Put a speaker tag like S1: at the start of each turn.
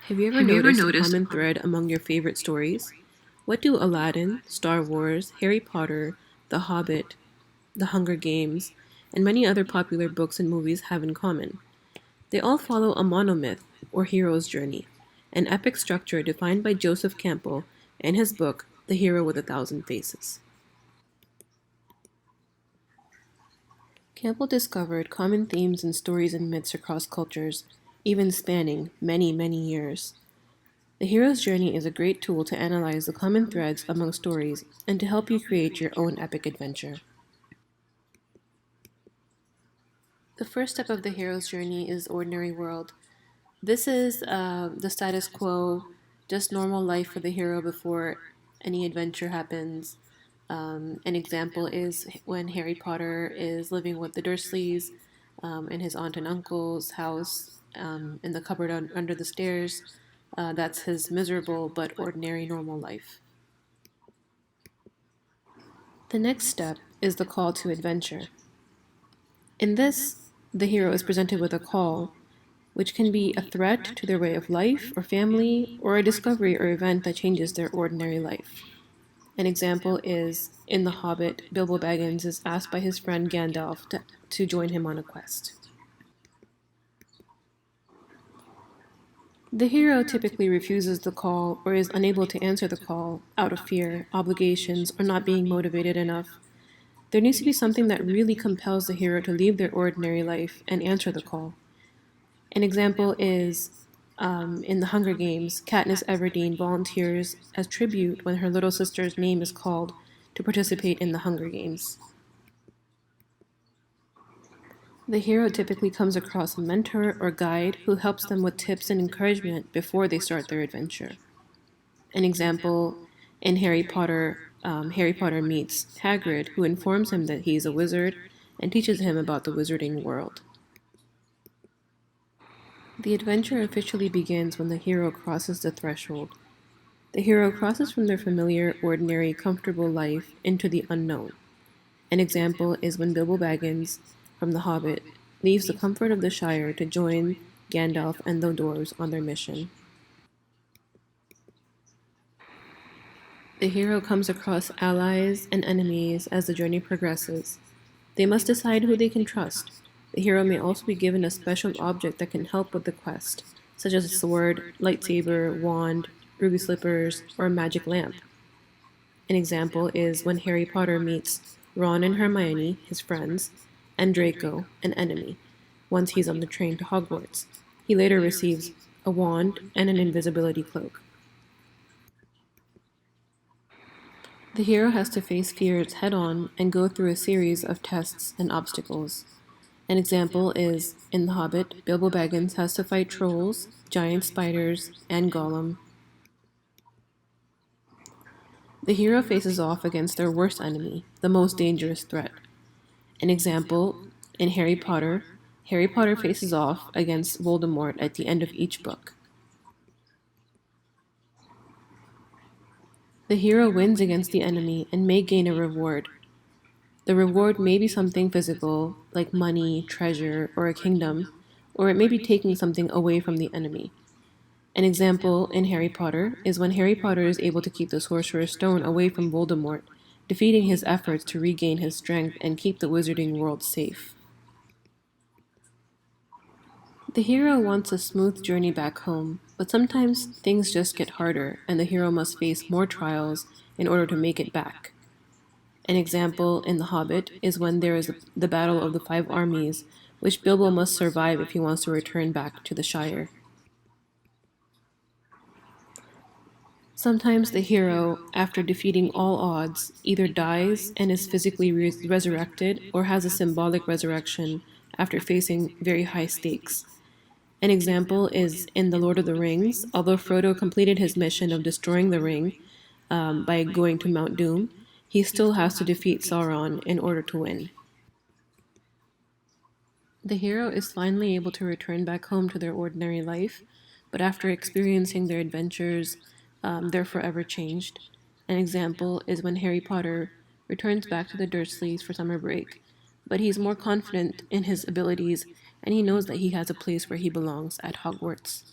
S1: Have you ever
S2: Have you ever
S1: noticed a
S2: noticed a
S1: common
S2: common
S1: thread among your favorite stories? What do Aladdin, Star Wars, Harry Potter, The Hobbit, The Hunger Games, and many other popular books and movies have in common? They all follow a monomyth, or hero's journey, an epic structure defined by Joseph Campbell in his book, The Hero with a Thousand Faces. Campbell discovered common themes in stories and myths across cultures, even spanning many, many years. The hero's journey is a great tool to analyze the common threads among stories and to help you create your own epic adventure. The first step of the hero's journey is ordinary world. This is the status quo, just normal life for the hero before any adventure happens. An example is when Harry Potter is living with the Dursleys in his aunt and uncle's house in the cupboard under the stairs. That's his miserable but ordinary normal life. The next step is the call to adventure. In this, the hero is presented with a call, which can be a threat to their way of life or family, or a discovery or event that changes their ordinary life. An example is in The Hobbit, Bilbo Baggins is asked by his friend Gandalf to join him on a quest. The hero typically refuses the call or is unable to answer the call out of fear, obligations, or not being motivated enough. There needs to be something that really compels the hero to leave their ordinary life and answer the call. An example is in The Hunger Games, Katniss Everdeen volunteers as tribute when her little sister's name is called to participate in the Hunger Games. The hero typically comes across a mentor or guide who helps them with tips and encouragement before they start their adventure. An example in Harry Potter meets Hagrid, who informs him that he is a wizard and teaches him about the wizarding world. The adventure officially begins when the hero crosses the threshold. The hero crosses from their familiar, ordinary, comfortable life into the unknown. An example is when Bilbo Baggins, from The Hobbit, leaves the comfort of the Shire to join Gandalf and the dwarves on their mission. The hero comes across allies and enemies as the journey progresses. They must decide who they can trust. The hero may also be given a special object that can help with the quest, such as a sword, lightsaber, wand, ruby slippers, or a magic lamp. An example is when Harry Potter meets Ron and Hermione, his friends, and Draco, an enemy, once he's on the train to Hogwarts. He later receives a wand and an invisibility cloak. The hero has to face fears head on and go through a series of tests and obstacles. An example is in The Hobbit, Bilbo Baggins has to fight trolls, giant spiders, and Gollum. The hero faces off against their worst enemy, the most dangerous threat. An example in Harry Potter faces off against Voldemort at the end of each book. The hero wins against the enemy and may gain a reward. The reward may be something physical, like money, treasure, or a kingdom, or it may be taking something away from the enemy. An example in Harry Potter is when Harry Potter is able to keep the Sorcerer's Stone away from Voldemort, defeating his efforts to regain his strength and keep the wizarding world safe. The hero wants a smooth journey back home, but sometimes things just get harder and the hero must face more trials in order to make it back. An example in The Hobbit is when there is the Battle of the Five Armies, which Bilbo must survive if he wants to return back to the Shire. Sometimes the hero, after defeating all odds, either dies and is physically resurrected or has a symbolic resurrection after facing very high stakes. An example is in The Lord of the Rings. Although Frodo completed his mission of destroying the ring by going to Mount Doom, he still has to defeat Sauron in order to win. The hero is finally able to return back home to their ordinary life, but after experiencing their adventures, they're forever changed. An example is when Harry Potter returns back to the Dursleys for summer break, but he's more confident in his abilities and he knows that he has a place where he belongs at Hogwarts.